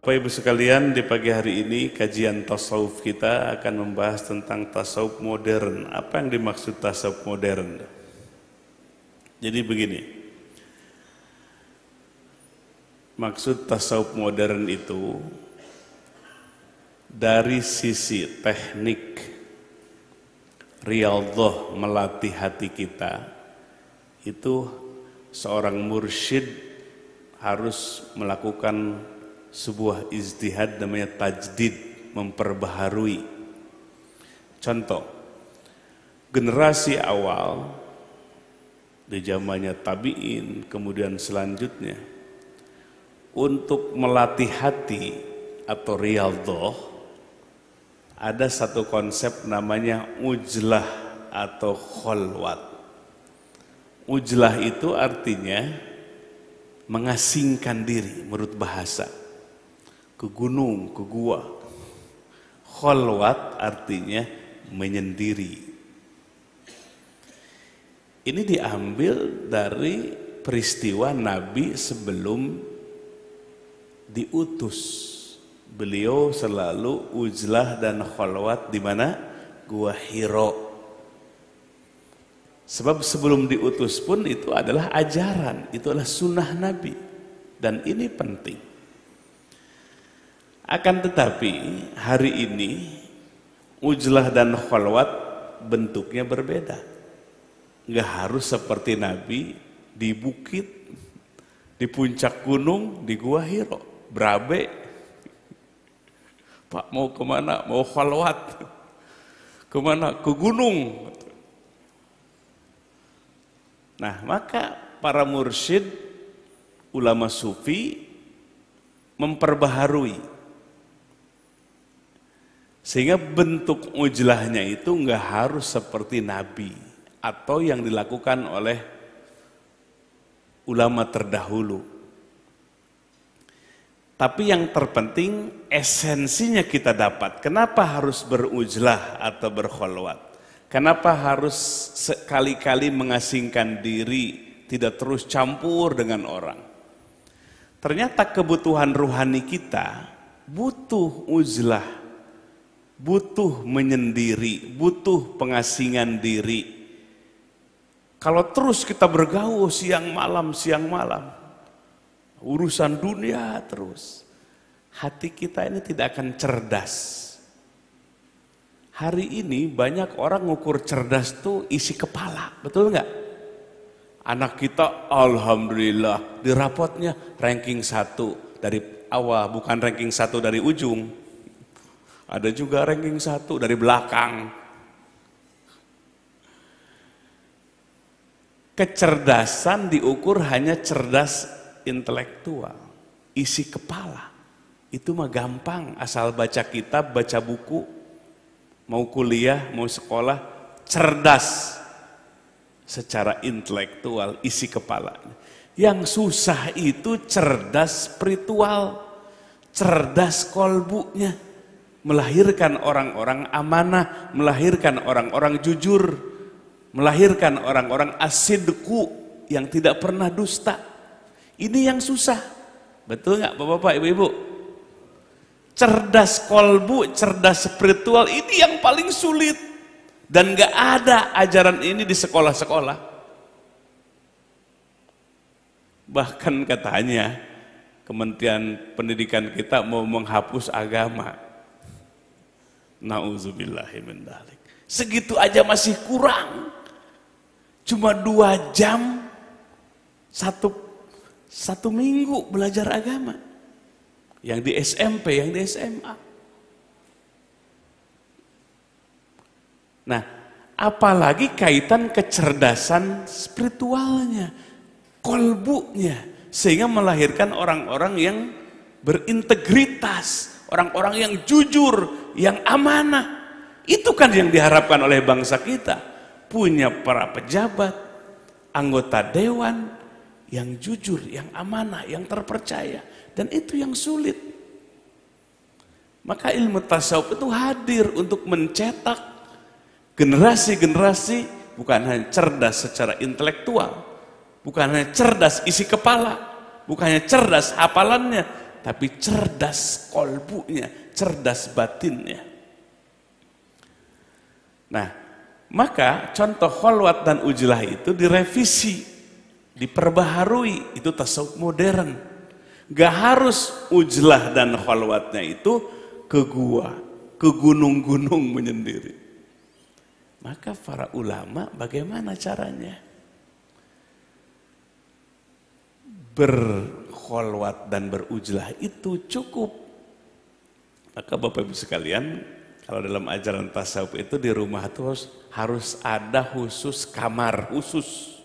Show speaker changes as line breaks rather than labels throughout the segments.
Bapak Ibu sekalian, di pagi hari ini kajian tasawuf kita akan membahas tentang tasawuf modern. Apa yang dimaksud tasawuf modern? Jadi begini, maksud tasawuf modern itu dari sisi teknik riyadhah melatih hati kita, itu seorang mursyid harus melakukan sebuah ijtihad namanya tajdid, memperbaharui. Contoh, generasi awal di zamannya tabi'in, kemudian selanjutnya, untuk melatih hati atau riyadhah ada satu konsep namanya ujlah atau kholwat. Ujlah itu artinya mengasingkan diri menurut bahasa, ke gunung, ke gua. Kholwat artinya menyendiri. Ini diambil dari peristiwa Nabi sebelum diutus. Beliau selalu ujlah dan kholwat di mana? Gua Hiro. Sebab sebelum diutus pun itu adalah ajaran, itu adalah sunnah Nabi. Dan ini penting. Akan tetapi hari ini ujlah dan kholwat bentuknya berbeda. Nggak harus seperti Nabi di bukit, di puncak gunung, di Gua Hiro, berabe. Pak mau kemana? Mau kholwat. Kemana? Ke gunung. Nah, maka para mursyid, ulama sufi memperbaharui sehingga bentuk ujlahnya itu enggak harus seperti Nabi atau yang dilakukan oleh ulama terdahulu. Tapi yang terpenting esensinya kita dapat. Kenapa harus berujlah atau berkholwat? Kenapa harus sekali-kali mengasingkan diri, tidak terus campur dengan orang? Ternyata kebutuhan ruhani kita butuh uzlah, butuh menyendiri, butuh pengasingan diri. Kalau terus kita bergaul siang malam, urusan dunia terus, hati kita ini tidak akan cerdas. Hari ini banyak orang ngukur cerdas tuh isi kepala, betul nggak? Anak kita alhamdulillah di rapotnya ranking 1 dari awal, bukan ranking 1 dari ujung. Ada juga ranking 1 dari belakang. Kecerdasan diukur hanya cerdas intelektual, isi kepala. Itu mah gampang, asal baca kitab, baca buku. Mau kuliah, mau sekolah, cerdas secara intelektual, isi kepala. Yang susah itu cerdas spiritual, cerdas kolbunya, melahirkan orang-orang amanah, melahirkan orang-orang jujur, melahirkan orang-orang asidku yang tidak pernah dusta. Ini yang susah, betul nggak Bapak-bapak, Ibu-ibu? Cerdas kolbu, cerdas spiritual, ini yang paling sulit. Dan gak ada ajaran ini di sekolah-sekolah. Bahkan katanya Kementerian Pendidikan kita mau menghapus agama. Nauzubillahi min dzalik. Segitu aja masih kurang. Cuma 2 jam satu minggu belajar agama. Yang di SMP, yang di SMA. Nah, apalagi kaitan kecerdasan spiritualnya, kolbunya, sehingga melahirkan orang-orang yang berintegritas, orang-orang yang jujur, yang amanah. Itu kan yang diharapkan oleh bangsa kita, punya para pejabat, anggota dewan yang jujur, yang amanah, yang terpercaya. Dan itu yang sulit. Maka ilmu tasawuf itu hadir untuk mencetak generasi-generasi bukan hanya cerdas secara intelektual, bukan hanya cerdas isi kepala, bukan hanya cerdas hafalannya, tapi cerdas kolbunya, cerdas batinnya. Nah, maka contoh kholwat dan ujlah itu direvisi, diperbaharui, itu tasawuf modern. Gak harus ujlah dan kholwatnya itu ke gua, ke gunung-gunung menyendiri. Maka para ulama bagaimana caranya? Berkholwat dan berujlah itu cukup. Maka Bapak Ibu sekalian, kalau dalam ajaran tasawuf itu di rumah itu harus ada khusus kamar khusus.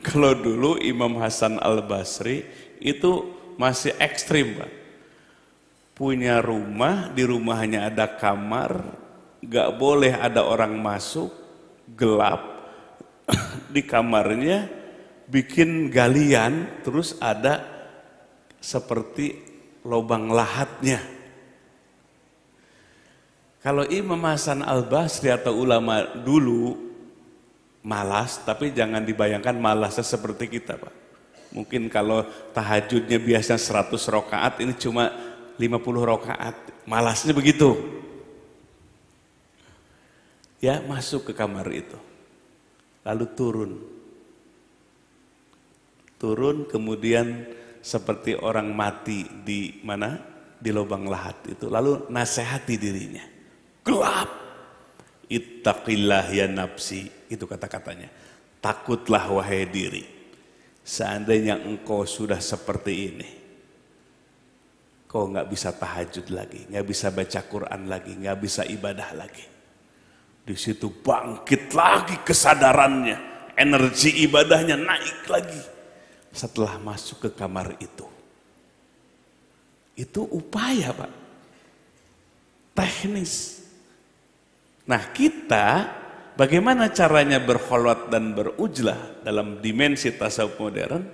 Kalau dulu Imam Hasan Al-Basri itu masih ekstrim, Pak. Punya rumah, di rumahnya ada kamar, gak boleh ada orang masuk, gelap. Di kamarnya bikin galian, terus ada seperti lubang lahatnya. Kalau Imam Hasan Al-Basri atau ulama dulu malas, tapi jangan dibayangkan malasnya seperti kita, Pak. Mungkin kalau tahajudnya biasanya 100 rakaat, ini cuma 50 rakaat. Malasnya begitu. Ya, masuk ke kamar itu. Lalu turun. Turun kemudian seperti orang mati di mana? Di lubang lahat itu. Lalu nasihati dirinya. Gelap. Ittaqillah ya nafsi, itu kata-katanya. Takutlah wahai diri. Seandainya engkau sudah seperti ini, kau nggak bisa tahajud lagi, nggak bisa baca Quran lagi, nggak bisa ibadah lagi. Di situ bangkit lagi kesadarannya, energi ibadahnya naik lagi. Setelah masuk ke kamar itu upaya, Pak, teknis. Nah, kita bagaimana caranya berkholwat dan berujlah dalam dimensi tasawuf modern?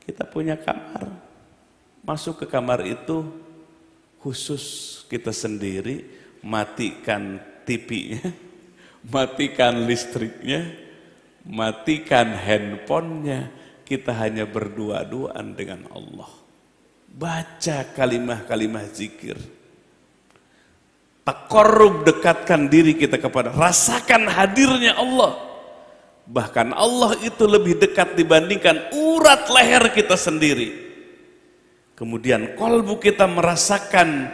Kita punya kamar. Masuk ke kamar itu khusus kita sendiri, matikan TV-nya, matikan listriknya, matikan handphonenya. Kita hanya berdua-duaan dengan Allah. Baca kalimah-kalimah zikir. Taqarrub, dekatkan diri kita kepada, rasakan hadirnya Allah. Bahkan Allah itu lebih dekat dibandingkan urat leher kita sendiri. Kemudian kolbu kita merasakan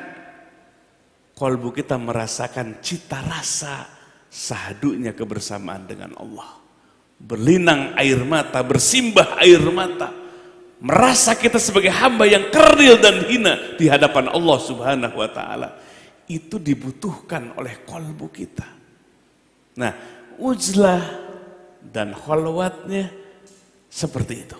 cita rasa sahdunya kebersamaan dengan Allah. Berlinang air mata, bersimbah air mata. Merasa kita sebagai hamba yang kerdil dan hina di hadapan Allah Subhanahu wa ta'ala. Itu dibutuhkan oleh kolbu kita. Nah, ujlah dan kholwatnya seperti itu.